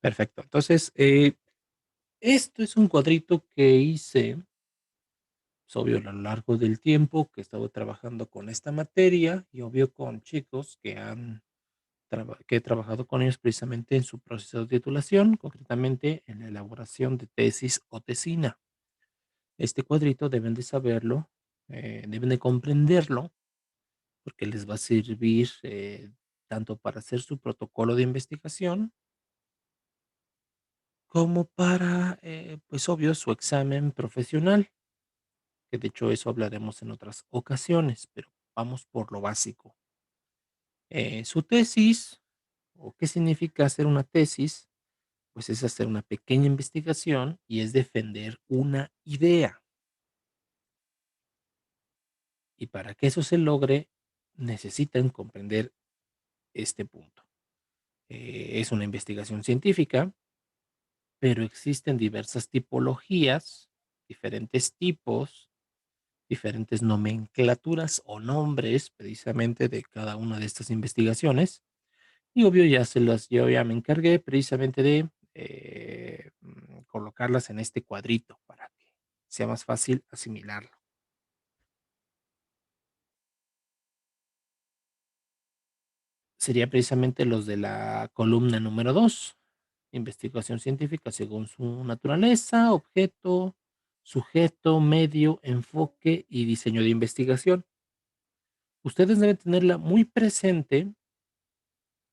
Perfecto. Entonces, esto es un cuadrito que hice, pues, obvio, a lo largo del tiempo que he estado trabajando con esta materia y obvio con chicos que he trabajado con ellos precisamente en su proceso de titulación, concretamente en la elaboración de tesis o tesina. Este cuadrito deben de saberlo, deben de comprenderlo, porque les va a servir tanto para hacer su protocolo de investigación como para, pues obvio, su examen profesional, que de hecho eso hablaremos en otras ocasiones, pero vamos por lo básico. Su tesis, o qué significa hacer una tesis, pues es hacer una pequeña investigación y es defender una idea. Y para que eso se logre, necesitan comprender este punto. Es una investigación científica, pero existen diversas tipologías, diferentes tipos, diferentes nomenclaturas o nombres precisamente de cada una de estas investigaciones. Y obvio yo ya me encargué precisamente de colocarlas en este cuadrito para que sea más fácil asimilarlo. Sería precisamente los de la columna número 2, investigación científica según su naturaleza, objeto, sujeto, medio, enfoque y diseño de investigación. Ustedes deben tenerla muy presente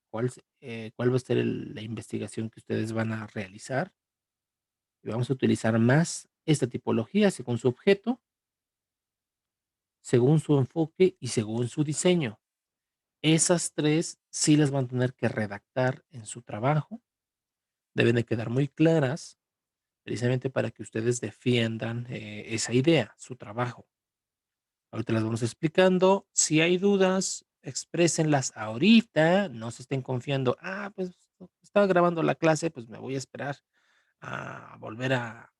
cuál va a ser la investigación que ustedes van a realizar. Y vamos a utilizar más esta tipología según su objeto, según su enfoque y según su diseño. Esas tres sí las van a tener que redactar en su trabajo, deben de quedar muy claras, precisamente para que ustedes defiendan esa idea, su trabajo. Ahorita las vamos explicando. Si hay dudas, exprésenlas ahorita, no se estén confiando. Ah, pues estaba grabando la clase, pues me voy a esperar a volver a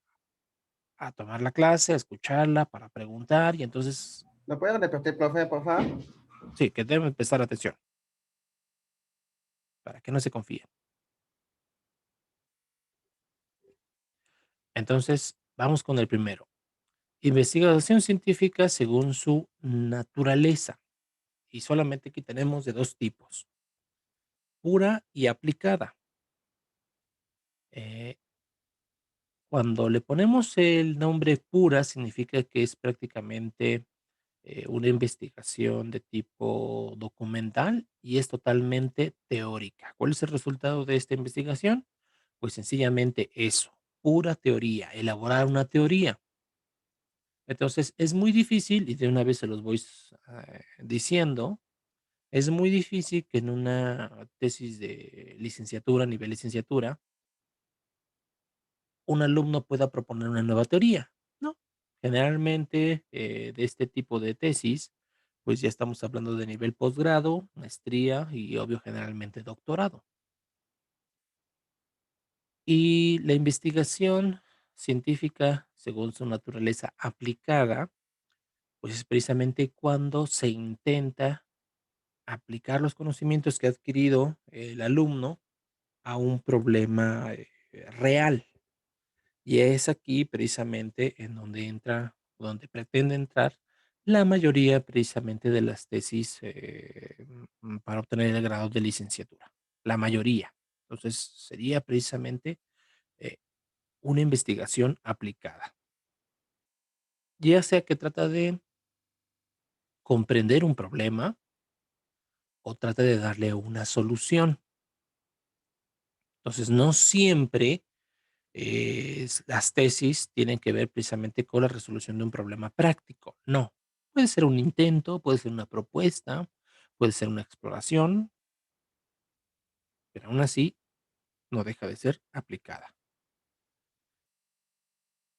tomar la clase, a escucharla para preguntar y entonces, ¿Me puede repetir, profe, por favor? sí, que deben prestar atención para que no se confíen. Entonces, vamos con el primero. Investigación científica según su naturaleza. Y solamente aquí tenemos de dos tipos, pura y aplicada. Eh, Cuando le ponemos el nombre pura, significa que es prácticamente una investigación de tipo documental y es totalmente teórica. ¿Cuál es el resultado de esta investigación? Pues sencillamente eso, pura teoría, elaborar una teoría. Entonces, es muy difícil, y de una vez se los voy diciendo, es muy difícil que en una tesis de licenciatura, nivel licenciatura, un alumno pueda proponer una nueva teoría, ¿no? Generalmente, de este tipo de tesis, pues ya estamos hablando de nivel posgrado, maestría y obvio, generalmente doctorado. Y la investigación científica, según su naturaleza aplicada, pues es precisamente cuando se intenta aplicar los conocimientos que ha adquirido el alumno a un problema real. Y es aquí precisamente en donde donde pretende entrar la mayoría precisamente de las tesis para obtener el grado de licenciatura. La mayoría. Entonces sería precisamente eh, una investigación aplicada. Ya sea que trata de comprender un problema o trata de darle una solución. Entonces no siempre las tesis tienen que ver precisamente con la resolución de un problema práctico. No, puede ser un intento, puede ser una propuesta, puede ser una exploración, pero aún así no deja de ser aplicada.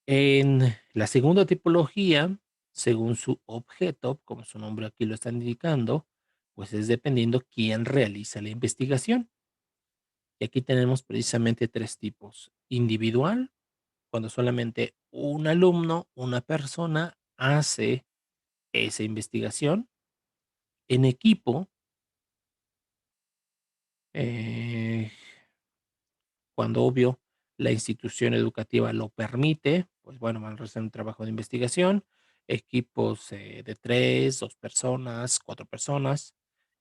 En la segunda tipología, según su objeto, como su nombre aquí lo está indicando, pues es dependiendo quién realiza la investigación. Y aquí tenemos precisamente tres tipos. Individual, cuando solamente un alumno, una persona hace esa investigación. En equipo, eh, Cuando, obvio, la institución educativa lo permite, pues bueno, van a realizar un trabajo de investigación, equipos de 3, 2 personas, 4 personas.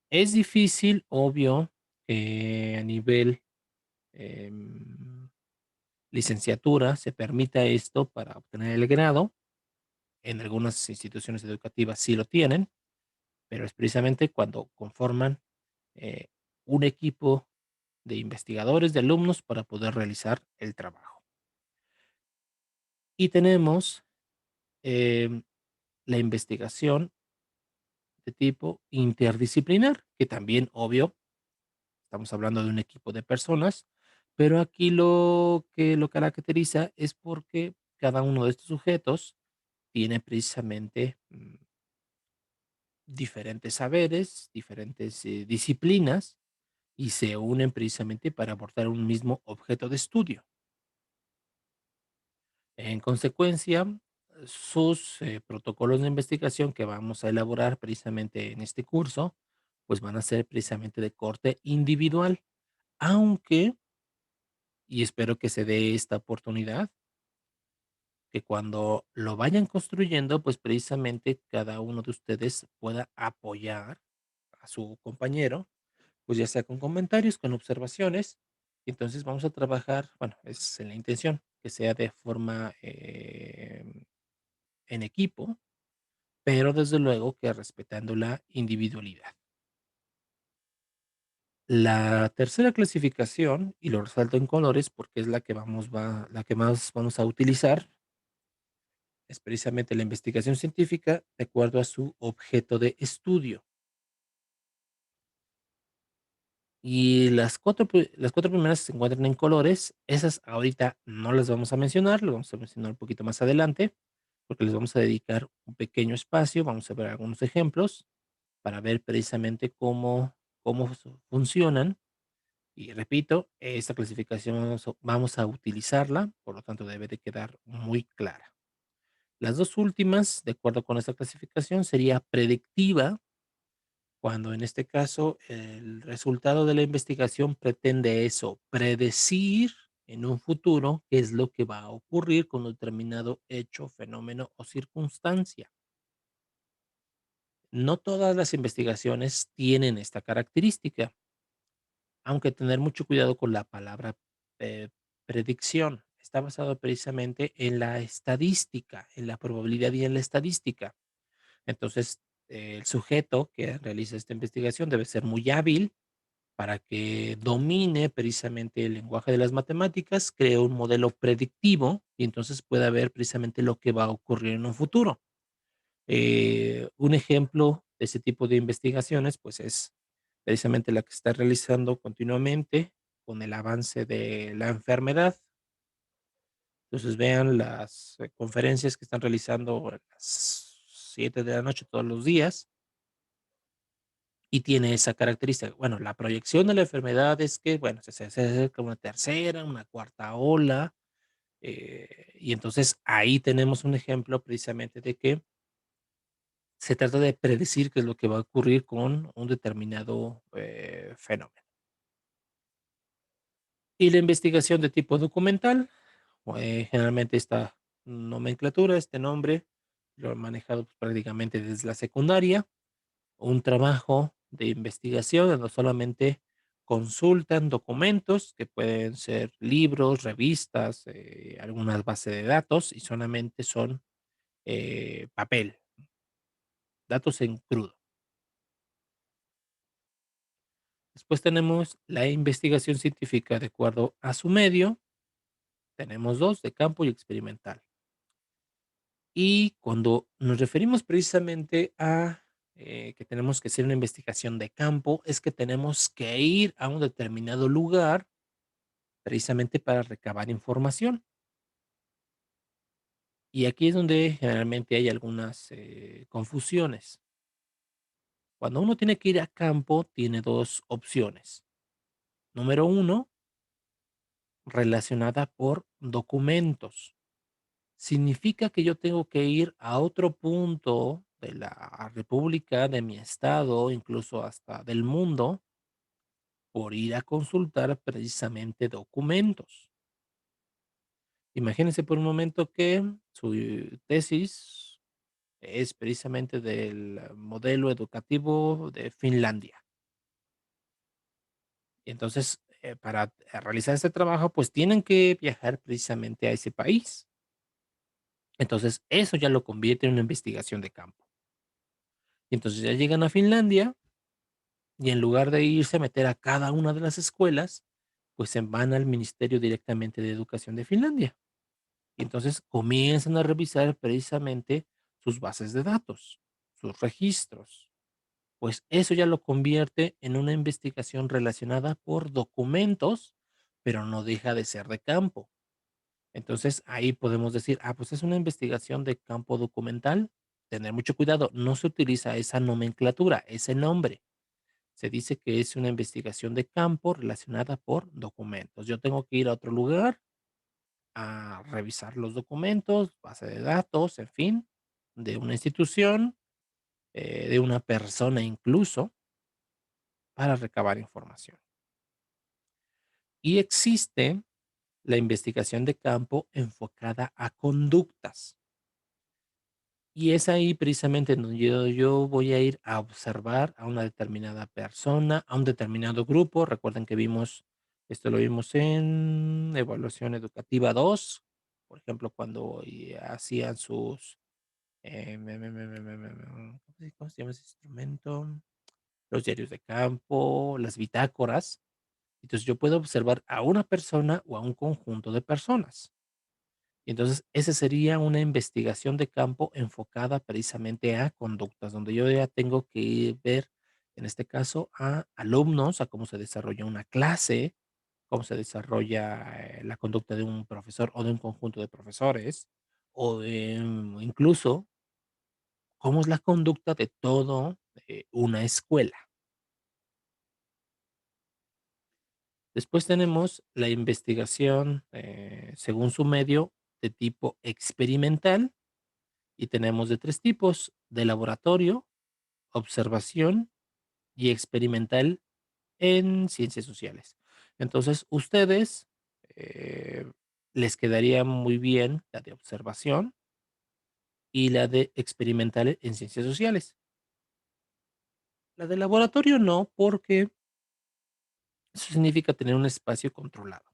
Es difícil, obvio, que a nivel licenciatura se permita esto para obtener el grado. En algunas instituciones educativas sí lo tienen, pero es precisamente cuando conforman eh, un equipo de investigadores, de alumnos para poder realizar el trabajo. Y tenemos em, la investigación de tipo interdisciplinar, que también, obvio, estamos hablando de un equipo de personas, pero aquí lo que lo caracteriza es porque cada uno de estos sujetos tiene precisamente diferentes saberes, diferentes disciplinas y se unen precisamente para abordar un mismo objeto de estudio. En consecuencia, sus protocolos de investigación que vamos a elaborar precisamente en este curso, pues van a ser precisamente de corte individual, aunque, y espero que se dé esta oportunidad, que cuando lo vayan construyendo, pues precisamente cada uno de ustedes pueda apoyar a su compañero, pues ya sea con comentarios, con observaciones. Entonces vamos a trabajar, bueno, es la intención, que sea de forma en equipo, pero desde luego que respetando la individualidad. La tercera clasificación, y lo resalto en colores porque es la que más vamos a utilizar, es precisamente la investigación científica de acuerdo a su objeto de estudio. Y las 4 primeras se encuentran en colores, esas ahorita no las vamos a mencionar, las vamos a mencionar un poquito más adelante, porque les vamos a dedicar un pequeño espacio, vamos a ver algunos ejemplos para ver precisamente cómo funcionan. Y repito, esta clasificación vamos a utilizarla, por lo tanto debe de quedar muy clara. Las 2 últimas, de acuerdo con esta clasificación, sería predictiva, cuando en este caso el resultado de la investigación pretende eso, predecir en un futuro qué es lo que va a ocurrir con un determinado hecho, fenómeno o circunstancia. No todas las investigaciones tienen esta característica, aunque tener mucho cuidado con la palabra eh, predicción. Está basado precisamente en la estadística, en la probabilidad y en la estadística. Entonces, el sujeto que realiza esta investigación debe ser muy hábil para que domine precisamente el lenguaje de las matemáticas, cree un modelo predictivo y entonces pueda ver precisamente lo que va a ocurrir en un futuro. Un ejemplo de ese tipo de investigaciones, pues es precisamente la que está realizando continuamente con el avance de la enfermedad. Entonces vean las conferencias que están realizando a las 7 de la noche todos los días y tiene esa característica. Bueno, la proyección de la enfermedad es que, bueno, se acerca una tercera, una cuarta ola, y entonces ahí tenemos un ejemplo precisamente de que se trata de predecir qué es lo que va a ocurrir con un determinado fenómeno. Y la investigación de tipo documental, generalmente esta nomenclatura, este nombre, lo he manejado pues, prácticamente desde la secundaria. Un trabajo de investigación donde solamente consultan documentos que pueden ser libros, revistas, algunas bases de datos y solamente son papel, datos en crudo. Después tenemos la investigación científica de acuerdo a su medio. Tenemos dos, de campo y experimental. Y cuando nos referimos precisamente a que tenemos que hacer una investigación de campo, es que tenemos que ir a un determinado lugar precisamente para recabar información. Y aquí es donde generalmente hay algunas confusiones. Cuando uno tiene que ir a campo, tiene dos opciones. Número uno, relacionada por documentos. Significa que yo tengo que ir a otro punto de la república, de mi estado, incluso hasta del mundo, por ir a consultar precisamente documentos. Imagínense por un momento que su tesis es precisamente del modelo educativo de Finlandia. Y entonces, para realizar este trabajo, pues tienen que viajar precisamente a ese país. Entonces, eso ya lo convierte en una investigación de campo. Y entonces ya llegan a Finlandia y en lugar de irse a meter a cada una de las escuelas, pues se van al Ministerio directamente de Educación de Finlandia. Y entonces comienzan a revisar precisamente sus bases de datos, sus registros. Pues eso ya lo convierte en una investigación relacionada por documentos, pero no deja de ser de campo. Entonces ahí podemos decir, pues es una investigación de campo documental. Tener mucho cuidado, no se utiliza esa nomenclatura, ese nombre. Se dice que es una investigación de campo relacionada por documentos. Yo tengo que ir a otro lugar a revisar los documentos, base de datos, en fin, de una institución, de una persona incluso, para recabar información. Y existe la investigación de campo enfocada a conductas. Y es ahí precisamente donde yo voy a ir a observar a una determinada persona, a un determinado grupo. Recuerden que vimos, esto lo vimos en evaluación educativa 2, por ejemplo, cuando hacían sus, ¿cómo se llama ese instrumento? Los diarios de campo, las bitácoras. Entonces yo puedo observar a una persona o a un conjunto de personas. Y entonces, esa sería una investigación de campo enfocada precisamente a conductas, donde yo ya tengo que ver, en este caso, a alumnos, a cómo se desarrolla una clase, cómo se desarrolla la conducta de un profesor o de un conjunto de profesores, o incluso cómo es la conducta de todo una escuela. Después tenemos la investigación, según su medio, de tipo experimental. Y tenemos de 3 tipos: de laboratorio, observación y experimental en ciencias sociales. Entonces, ustedes, les quedaría muy bien la de observación y la de experimental en ciencias sociales. La de laboratorio no, porque eso significa tener un espacio controlado,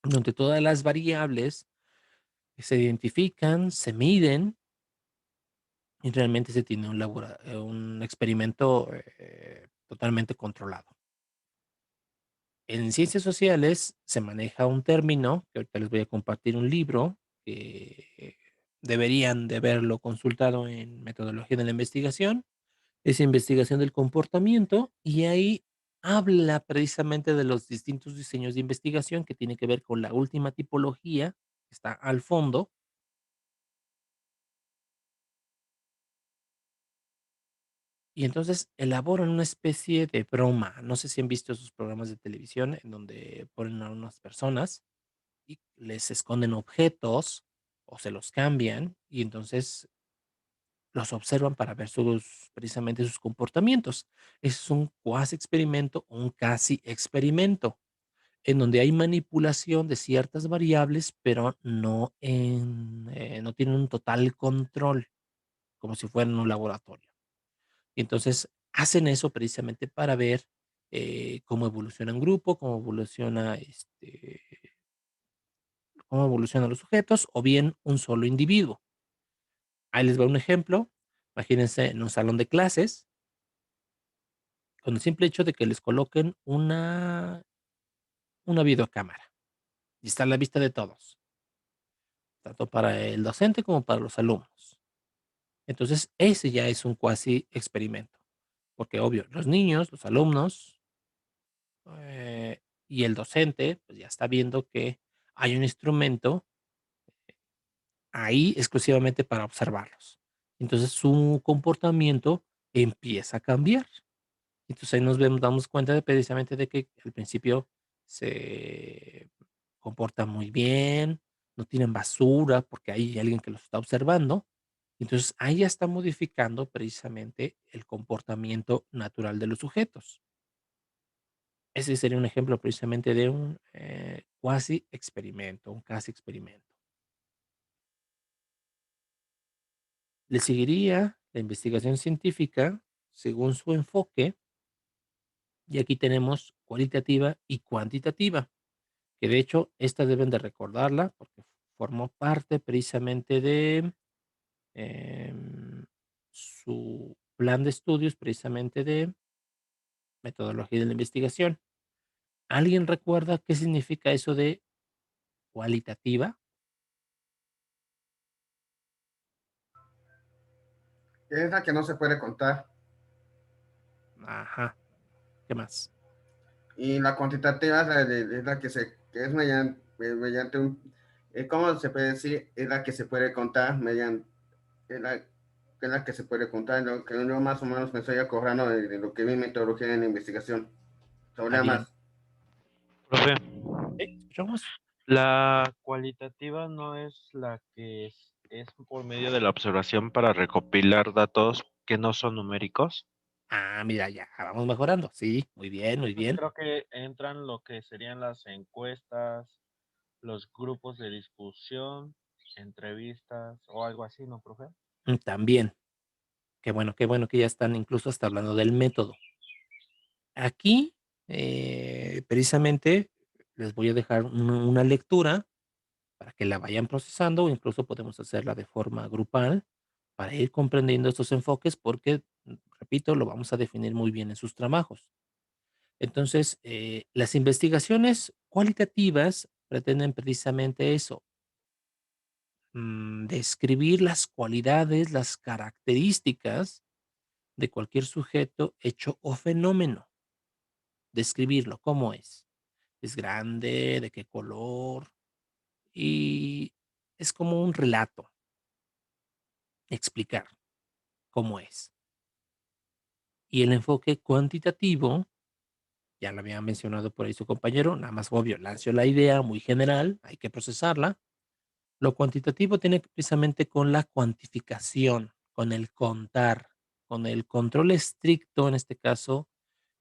donde todas las variables se identifican, se miden y realmente se tiene un experimento, totalmente controlado. En ciencias sociales se maneja un término, que ahorita les voy a compartir un libro que deberían de haberlo consultado en metodología de la investigación, es investigación del comportamiento, y ahí habla precisamente de los distintos diseños de investigación que tiene que ver con la última tipología, que está al fondo, y entonces elaboran una especie de broma. No sé si han visto esos programas de televisión en donde ponen a unas personas y les esconden objetos o se los cambian y entonces los observan para ver precisamente sus comportamientos. Es un cuasi experimento o un casi experimento en donde hay manipulación de ciertas variables, pero no tienen un total control, como si fuera en un laboratorio. Y entonces hacen eso precisamente para ver cómo evoluciona un grupo, cómo evolucionan los sujetos o bien un solo individuo. Ahí les va un ejemplo. Imagínense en un salón de clases, con el simple hecho de que les coloquen una videocámara y está a la vista de todos, tanto para el docente como para los alumnos. Entonces, ese ya es un cuasi experimento, porque obvio, los niños, los alumnos y el docente, pues ya está viendo que hay un instrumento ahí exclusivamente para observarlos. Entonces, su comportamiento empieza a cambiar. Entonces, ahí damos cuenta de precisamente de que al principio se comportan muy bien, no tienen basura porque hay alguien que los está observando. Entonces, ahí ya está modificando precisamente el comportamiento natural de los sujetos. Ese sería un ejemplo precisamente de un, cuasi experimento, un casi experimento. Le seguiría la investigación científica según su enfoque, y aquí tenemos cualitativa y cuantitativa, que de hecho esta deben de recordarla porque formó parte precisamente de su plan de estudios, precisamente de metodología de la investigación. ¿Alguien recuerda qué significa eso de cualitativa? Es la que no se puede contar. Ajá, ¿qué más? Y la cuantitativa es la que es mediante un, ¿cómo se puede decir? Es la que se puede contar mediante, es la, es la que se puede contar, lo que yo más o menos me estoy acordando de lo que vi en metodología en la investigación. Ah, Sobre bien. más. Profe, ¿Escuchamos? la cualitativa no es la que es por medio de la observación para recopilar datos que no son numéricos. Ah, mira, ya vamos mejorando. Sí, muy bien, muy Pues bien. creo que entran lo que serían las encuestas, los grupos de discusión, entrevistas o algo así, ¿no, profe? También. Qué bueno que ya están incluso hasta hablando del método. Aquí, precisamente, les voy a dejar una lectura para que la vayan procesando, o incluso podemos hacerla de forma grupal para ir comprendiendo estos enfoques, porque, repito, lo vamos a definir muy bien en sus trabajos. Entonces, las investigaciones cualitativas pretenden precisamente eso, describir las cualidades, las características de cualquier sujeto, hecho o fenómeno, describirlo, cómo es grande, de qué color, y es como un relato, explicar cómo es. Y el enfoque cuantitativo, ya lo había mencionado por ahí su compañero, nada más obvio, lanzó la idea muy general, hay que procesarla. Lo cuantitativo tiene que precisamente con la cuantificación, con el contar, con el control estricto, en este caso,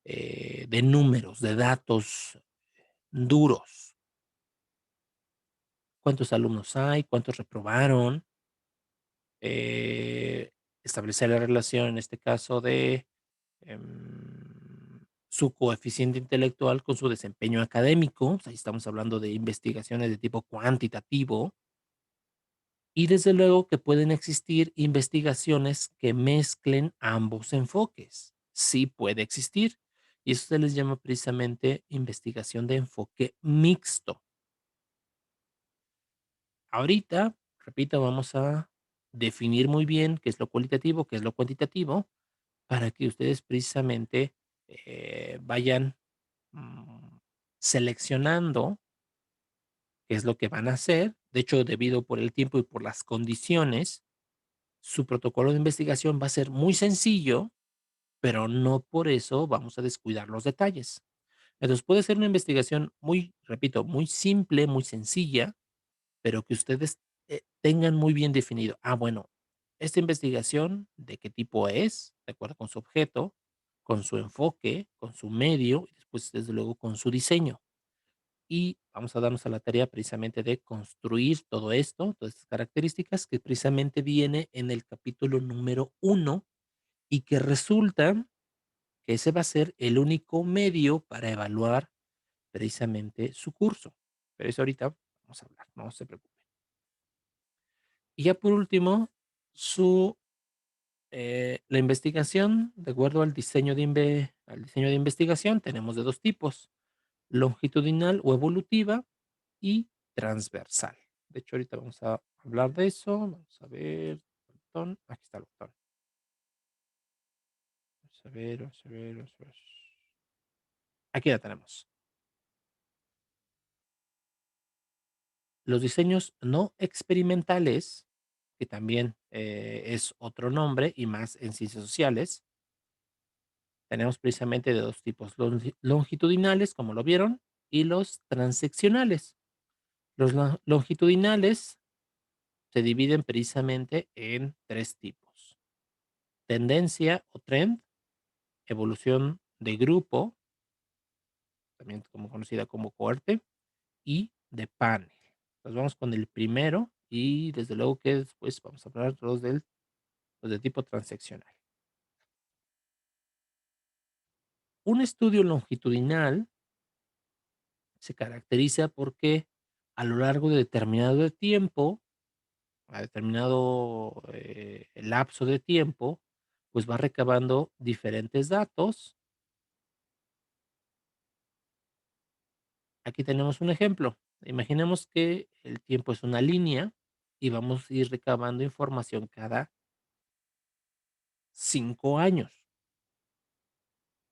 de números, de datos duros. ¿Cuántos alumnos hay? ¿Cuántos reprobaron? Eh, Establecer la relación, en este caso, de su coeficiente intelectual con su desempeño académico. Ahí estamos hablando de investigaciones de tipo cuantitativo. Y desde luego que pueden existir investigaciones que mezclen ambos enfoques. Sí puede existir. Y eso se les llama precisamente investigación de enfoque mixto. Ahorita, repito, vamos a definir muy bien qué es lo cualitativo, qué es lo cuantitativo, para que ustedes precisamente vayan seleccionando qué es lo que van a hacer. De hecho, debido por el tiempo y por las condiciones, su protocolo de investigación va a ser muy sencillo, pero no por eso vamos a descuidar los detalles. Entonces puede ser una investigación muy, repito, muy simple, muy sencilla, pero que ustedes tengan muy bien definido. Ah, bueno, esta investigación, ¿de qué tipo es? De acuerdo con su objeto, con su enfoque, con su medio y después, desde luego, con su diseño. Y vamos a darnos a la tarea precisamente de construir todo esto, todas estas características que precisamente viene en el capítulo número 1 y que resulta que ese va a ser el único medio para evaluar precisamente su curso. Pero eso ahorita vamos a hablar, no se preocupen. Y ya por último, su, la investigación, de acuerdo al diseño de investigación, tenemos de dos tipos, longitudinal o evolutiva y transversal. De hecho, ahorita vamos a hablar de eso. Vamos a ver. Botón. Aquí está el botón. Vamos a ver, vamos a ver, vamos a ver. Aquí la tenemos. Los diseños no experimentales, que también es otro nombre y más en ciencias sociales, tenemos precisamente de dos tipos, longitudinales, como lo vieron, y los transeccionales. Los longitudinales se dividen precisamente en tres tipos: tendencia o trend, evolución de grupo también como conocida como cohorte, y de panel. Nos vamos con el primero y desde luego que después vamos a hablar los de tipo transeccional. Un estudio longitudinal se caracteriza porque a lo largo de determinado tiempo, a determinado lapso de tiempo, pues va recabando diferentes datos. Aquí tenemos un ejemplo. Imaginemos que el tiempo es una línea y vamos a ir recabando información cada 5 años.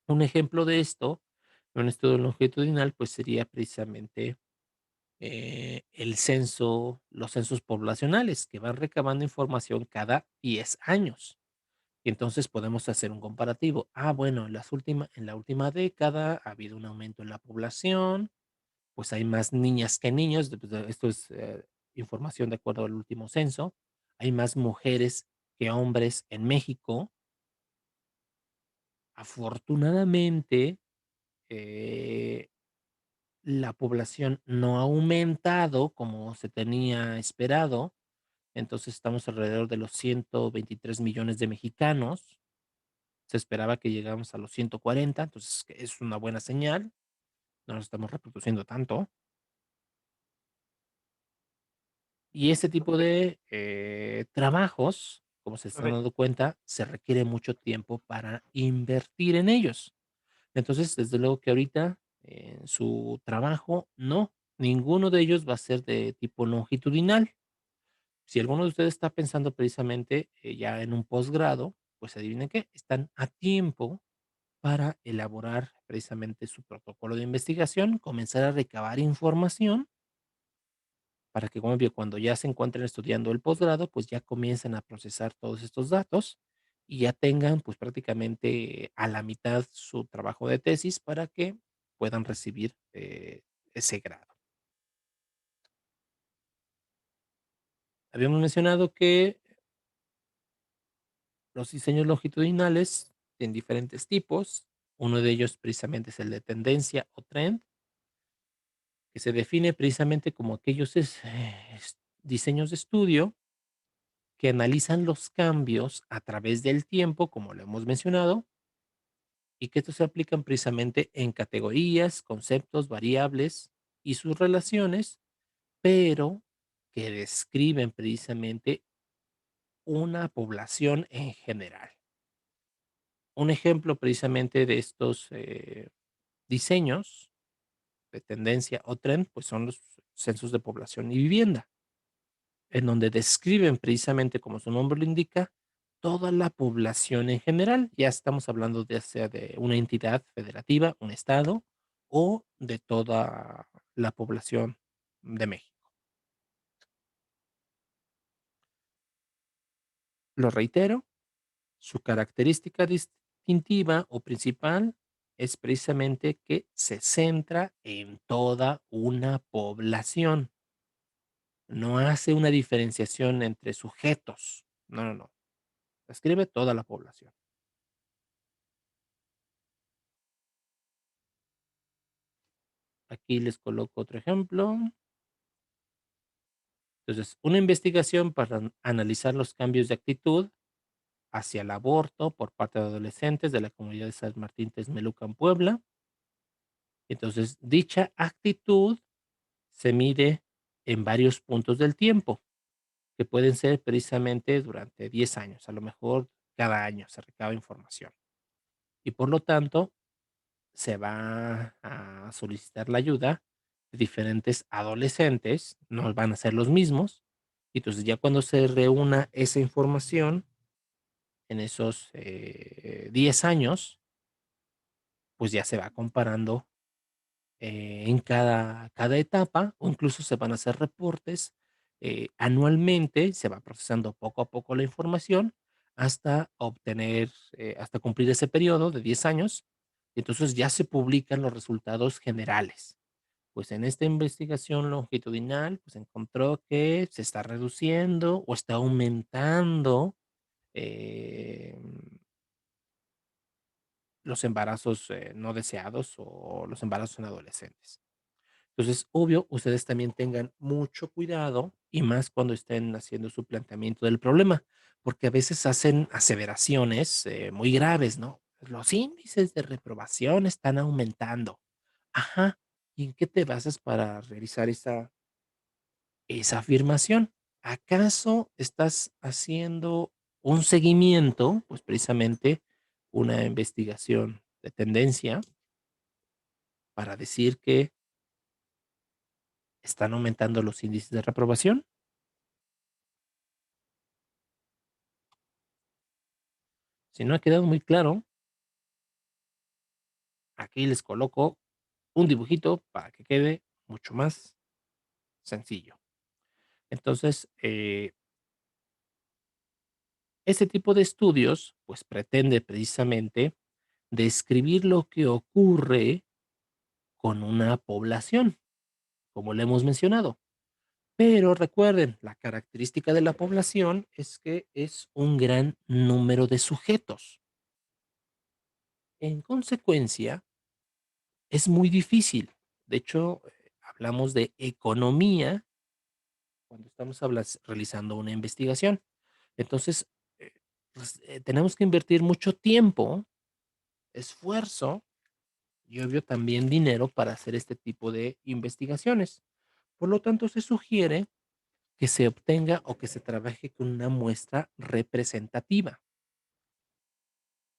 Un ejemplo de esto, en un estudio longitudinal, pues sería precisamente el censo, los censos poblacionales, que van recabando información cada 10 años. Y entonces podemos hacer un comparativo. Ah, bueno, en la última década ha habido un aumento en la población, pues hay más niñas que niños. Esto es información de acuerdo al último censo. Hay más mujeres que hombres en México. Afortunadamente, eh, la población no ha aumentado como se tenía esperado, entonces estamos alrededor de los 123 millones de mexicanos. Se esperaba que llegáramos a los 140, entonces es una buena señal, no nos estamos reproduciendo tanto. Y este tipo de trabajos, como se están Profe, dando cuenta, se requiere mucho tiempo para invertir en ellos. Entonces, desde luego que ahorita en su trabajo, no, ninguno de ellos va a ser de tipo longitudinal. Si alguno de ustedes está pensando precisamente ya en un posgrado, pues adivinen qué, están a tiempo para elaborar precisamente su protocolo de investigación, comenzar a recabar información para que, como vio, cuando ya se encuentren estudiando el posgrado, pues ya comiencen a procesar todos estos datos y ya tengan pues prácticamente a la mitad su trabajo de tesis para que puedan recibir ese grado. Habíamos mencionado que los diseños longitudinales tienen diferentes tipos. Uno de ellos precisamente es el de tendencia o trend, que se define precisamente como aquellos diseños de estudio que analizan los cambios a través del tiempo, como lo hemos mencionado, y que estos se aplican precisamente en categorías, conceptos, variables y sus relaciones, pero que describen precisamente una población en general. Un ejemplo precisamente de estos diseños de tendencia o trend, pues son los censos de población y vivienda, en donde describen precisamente, como su nombre lo indica, toda la población en general. Ya estamos hablando ya sea de una entidad federativa, un estado, o de toda la población de México. Lo reitero, su característica distintiva o principal es precisamente que se centra en toda una población. No hace una diferenciación entre sujetos. No, no, no. Describe toda la población. Aquí les coloco otro ejemplo. Entonces, una investigación para analizar los cambios de actitud hacia el aborto por parte de adolescentes de la comunidad de San Martín Texmelucan, Puebla. Entonces, dicha actitud se mide en varios puntos del tiempo, que pueden ser precisamente durante 10 años, a lo mejor cada año se recaba información. Y por lo tanto, se va a solicitar la ayuda de diferentes adolescentes, no van a ser los mismos. Y entonces ya cuando se reúna esa información en esos 10 años, pues ya se va comparando en cada etapa, o incluso se van a hacer reportes anualmente, se va procesando poco a poco la información hasta obtener, hasta cumplir ese periodo de 10 años. Entonces ya se publican los resultados generales. Pues en esta investigación longitudinal, pues encontró que se está reduciendo o está aumentando eh, los embarazos, no deseados o los embarazos en adolescentes. Entonces, obvio, ustedes también tengan mucho cuidado y más cuando estén haciendo su planteamiento del problema, porque a veces hacen aseveraciones muy graves, ¿no? Los índices de reprobación están aumentando. Ajá. ¿Y en qué te basas para realizar esa afirmación? ¿Acaso estás haciendo un seguimiento, pues precisamente una investigación de tendencia para decir que están aumentando los índices de reprobación? Si no ha quedado muy claro, aquí les coloco un dibujito para que quede mucho más sencillo. Entonces, ese tipo de estudios, pues pretende precisamente describir lo que ocurre con una población, como le hemos mencionado. Pero recuerden, la característica de la población es que es un gran número de sujetos. En consecuencia, es muy difícil. De hecho, hablamos de economía cuando estamos realizando una investigación. Entonces, tenemos que invertir mucho tiempo, esfuerzo y obvio también dinero para hacer este tipo de investigaciones. Por lo tanto, se sugiere que se obtenga o que se trabaje con una muestra representativa.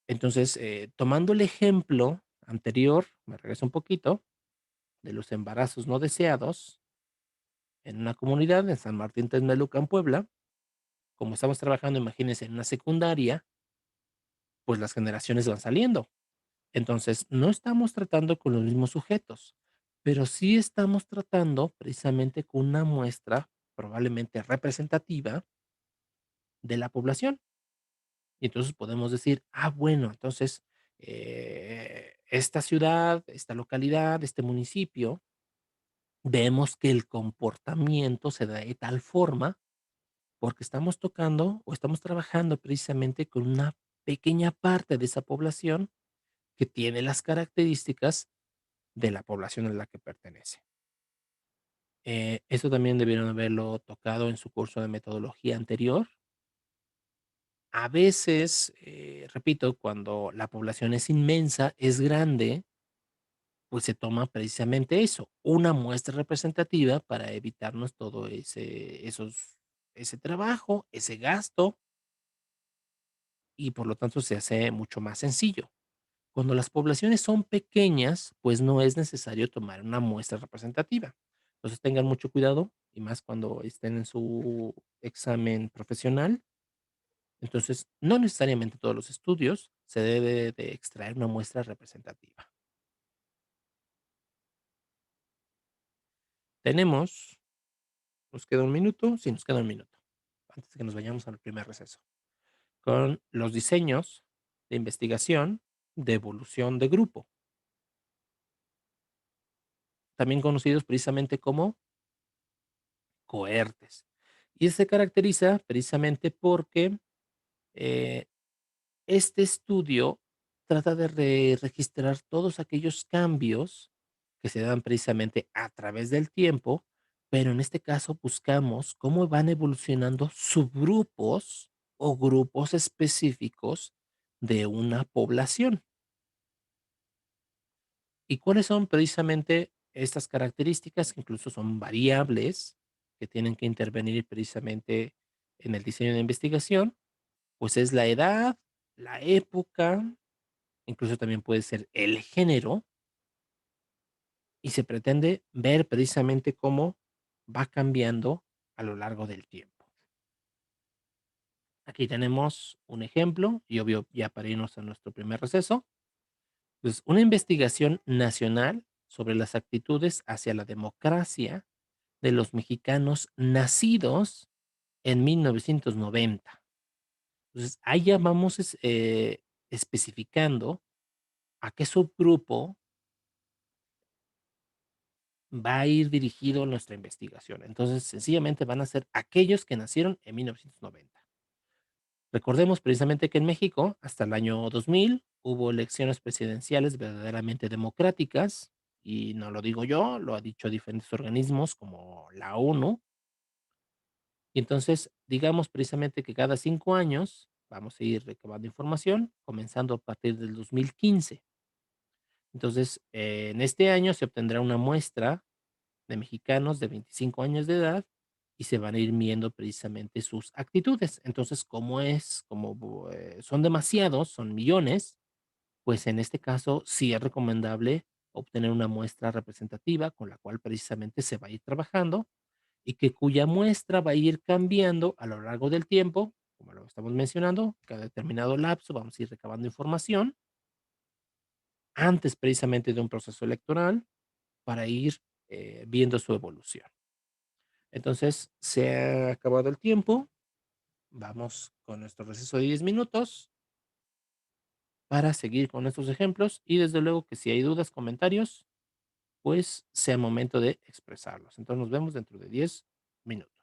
Entonces, tomando el ejemplo anterior, me regreso un poquito, de los embarazos no deseados en una comunidad en San Martín Texmelucan, Puebla, como estamos trabajando, imagínense, en una secundaria, pues las generaciones van saliendo. Entonces, no estamos tratando con los mismos sujetos, pero sí estamos tratando precisamente con una muestra probablemente representativa de la población. Y entonces podemos decir, ah, bueno, entonces esta ciudad, esta localidad, este municipio, vemos que el comportamiento se da de tal forma porque estamos tocando o estamos trabajando precisamente con una pequeña parte de esa población que tiene las características de la población a la que pertenece. Eso también debieron haberlo tocado en su curso de metodología anterior. A veces, repito, cuando la población es inmensa, es grande, pues se toma precisamente eso, una muestra representativa para evitarnos todo ese trabajo, ese gasto, y por lo tanto se hace mucho más sencillo. Cuando las poblaciones son pequeñas, pues no es necesario tomar una muestra representativa. Entonces tengan mucho cuidado y más cuando estén en su examen profesional. Entonces, no necesariamente todos los estudios se debe de extraer una muestra representativa. Tenemos, nos queda un minuto, sí, nos queda un minuto, antes de que nos vayamos al primer receso, con los diseños de investigación de evolución de grupo, también conocidos precisamente como cohortes. Y se caracteriza precisamente porque eh, este estudio trata de registrar todos aquellos cambios que se dan precisamente a través del tiempo, pero en este caso buscamos cómo van evolucionando subgrupos o grupos específicos de una población. ¿Y cuáles son precisamente estas características que incluso son variables que tienen que intervenir precisamente en el diseño de investigación? Pues es la edad, la época, incluso también puede ser el género, y se pretende ver precisamente cómo va cambiando a lo largo del tiempo. Aquí tenemos un ejemplo, y obvio ya para irnos a nuestro primer receso, pues una investigación nacional sobre las actitudes hacia la democracia de los mexicanos nacidos en 1990. Entonces, ahí ya vamos especificando a qué subgrupo va a ir dirigido nuestra investigación. Entonces, sencillamente van a ser aquellos que nacieron en 1990. Recordemos precisamente que en México, hasta el año 2000, hubo elecciones presidenciales verdaderamente democráticas, y no lo digo yo, lo ha dicho diferentes organismos como la ONU. Y entonces, digamos precisamente que cada 5 años vamos a ir recabando información, comenzando a partir del 2015. Entonces, en este año se obtendrá una muestra de mexicanos de 25 años de edad y se van a ir viendo precisamente sus actitudes. Entonces, son demasiados, son millones, pues en este caso sí es recomendable obtener una muestra representativa con la cual precisamente se va a ir trabajando y que cuya muestra va a ir cambiando a lo largo del tiempo, como lo estamos mencionando, cada determinado lapso vamos a ir recabando información antes precisamente de un proceso electoral para ir viendo su evolución. Entonces, se ha acabado el tiempo, vamos con nuestro receso de 10 minutos para seguir con estos ejemplos y desde luego que si hay dudas, comentarios, pues sea momento de expresarlos. Entonces nos vemos dentro de 10 minutos.